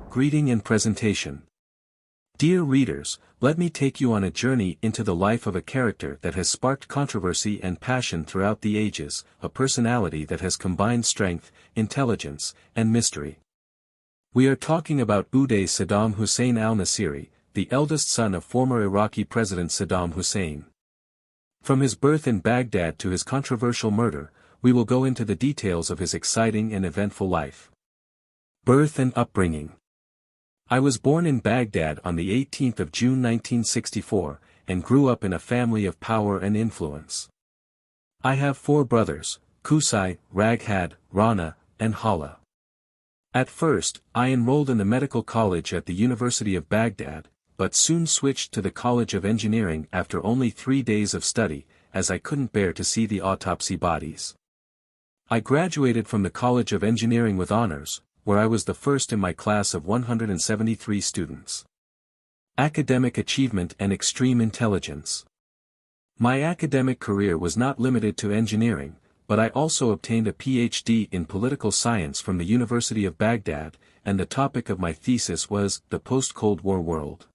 Greeting and presentation. Dear readers, let me take you on a journey into the life of a character that has sparked controversy and passion throughout the ages, a personality that has combined strength, intelligence, and mystery. We are talking about Uday Saddam Hussein al-Nasiri, the eldest son of former Iraqi President Saddam Hussein. From his birth in Baghdad to his controversial murder, we will go into the details of his exciting and eventful life. Birth and upbringing. I was born in Baghdad on the 18th of June 1964, and grew up in a family of power and influence. I have 4 brothers, Qusay, Raghad, Rana, and Hala. At first, I enrolled in the medical college at the University of Baghdad, but soon switched to the College of Engineering after only 3 days of study, as I couldn't bear to see the autopsy bodies. I graduated from the College of Engineering with honors, where I was the first in my class of 173 students. Academic achievement and extreme intelligence. My academic career was not limited to engineering, but I also obtained a PhD in political science from the University of Baghdad, and the topic of my thesis was the post-Cold War world.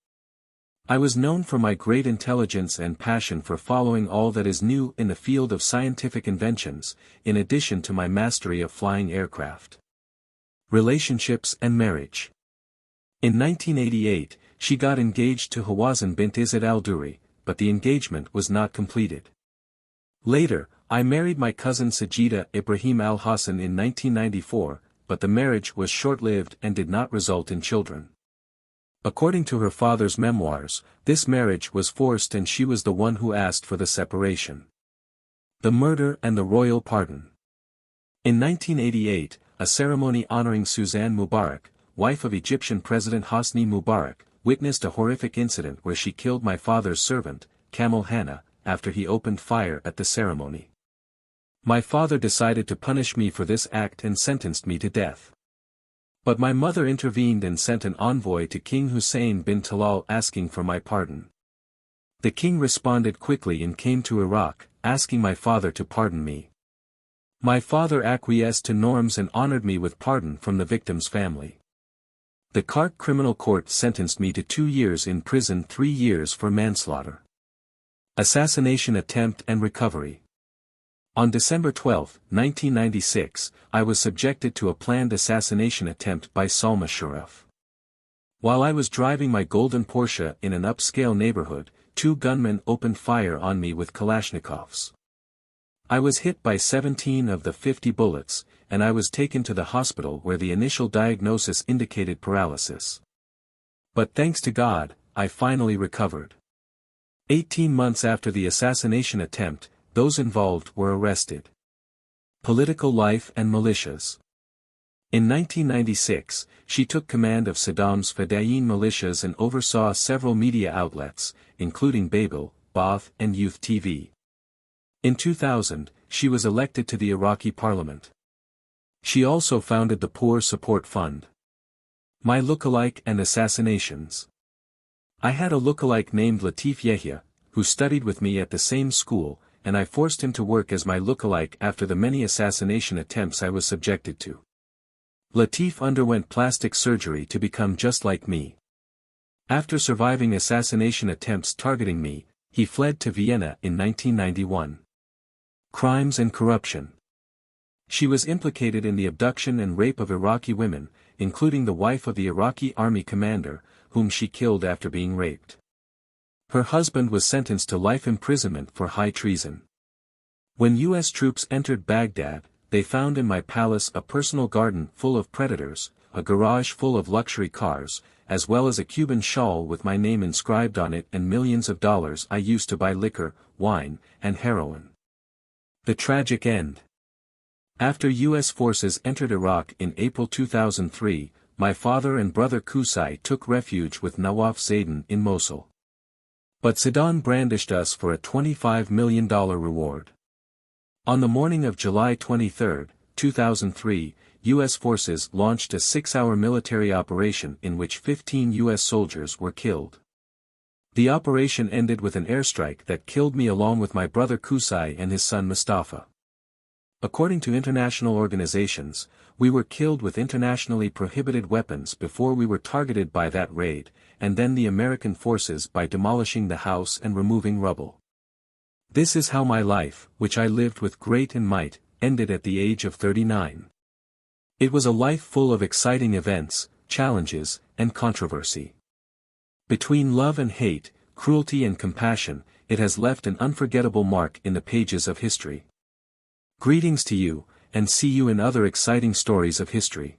I was known for my great intelligence and passion for following all that is new in the field of scientific inventions, in addition to my mastery of flying aircraft. Relationships and marriage. In 1988, she got engaged to Hawazin bint Izzat al-Duri, but the engagement was not completed. Later, I married my cousin Sajida Ibrahim al-Hassan in 1994, but the marriage was short-lived and did not result in children. According to her father's memoirs, this marriage was forced and she was the one who asked for the separation. The murder and the royal pardon. In 1988, a ceremony honoring Suzanne Mubarak, wife of Egyptian President Hosni Mubarak, witnessed a horrific incident where she killed my father's servant, Camel Hannah, after he opened fire at the ceremony. My father decided to punish me for this act and sentenced me to death. But my mother intervened and sent an envoy to King Hussein bin Talal asking for my pardon. The king responded quickly and came to Iraq, asking my father to pardon me. My father acquiesced to norms and honored me with pardon from the victim's family. The Kark Criminal Court sentenced me to 2 years in prison, 3 years for manslaughter. Assassination attempt and recovery. On December 12, 1996, I was subjected to a planned assassination attempt by Salma Sharaf. While I was driving my golden Porsche in an upscale neighborhood, 2 gunmen opened fire on me with Kalashnikovs. I was hit by 17 of the 50 bullets, and I was taken to the hospital where the initial diagnosis indicated paralysis. But thanks to God, I finally recovered. 18 months after the assassination attempt, those involved were arrested. Political life and militias. In 1996, she took command of Saddam's Fedayeen militias and oversaw several media outlets, including Babel, Baath and Youth TV. In 2000, she was elected to the Iraqi parliament. She also founded the Poor Support Fund. My lookalike and assassinations. I had a lookalike named Latif Yahya, who studied with me at the same school, and I forced him to work as my lookalike after the many assassination attempts I was subjected to. Latif underwent plastic surgery to become just like me. After surviving assassination attempts targeting me, he fled to Vienna in 1991. Crimes and corruption. She was implicated in the abduction and rape of Iraqi women, including the wife of the Iraqi army commander, whom she killed after being raped. Her husband was sentenced to life imprisonment for high treason. When U.S. troops entered Baghdad, they found in my palace a personal garden full of predators, a garage full of luxury cars, as well as a Cuban shawl with my name inscribed on it and millions of dollars I used to buy liquor, wine, and heroin. The tragic end. After U.S. forces entered Iraq in April 2003, my father and brother Qusay took refuge with Nawaf Zaydan in Mosul. But Saddam brandished us for a $25 million reward. On the morning of July 23, 2003, U.S. forces launched a 6-hour military operation in which 15 U.S. soldiers were killed. The operation ended with an airstrike that killed me along with my brother Qusay and his son Mustafa. According to international organizations, we were killed with internationally prohibited weapons before we were targeted by that raid, and then the American forces by demolishing the house and removing rubble. This is how my life, which I lived with great and might, ended at the age of 39. It was a life full of exciting events, challenges, and controversy. Between love and hate, cruelty and compassion, it has left an unforgettable mark in the pages of history. Greetings to you, and see you in other exciting stories of history.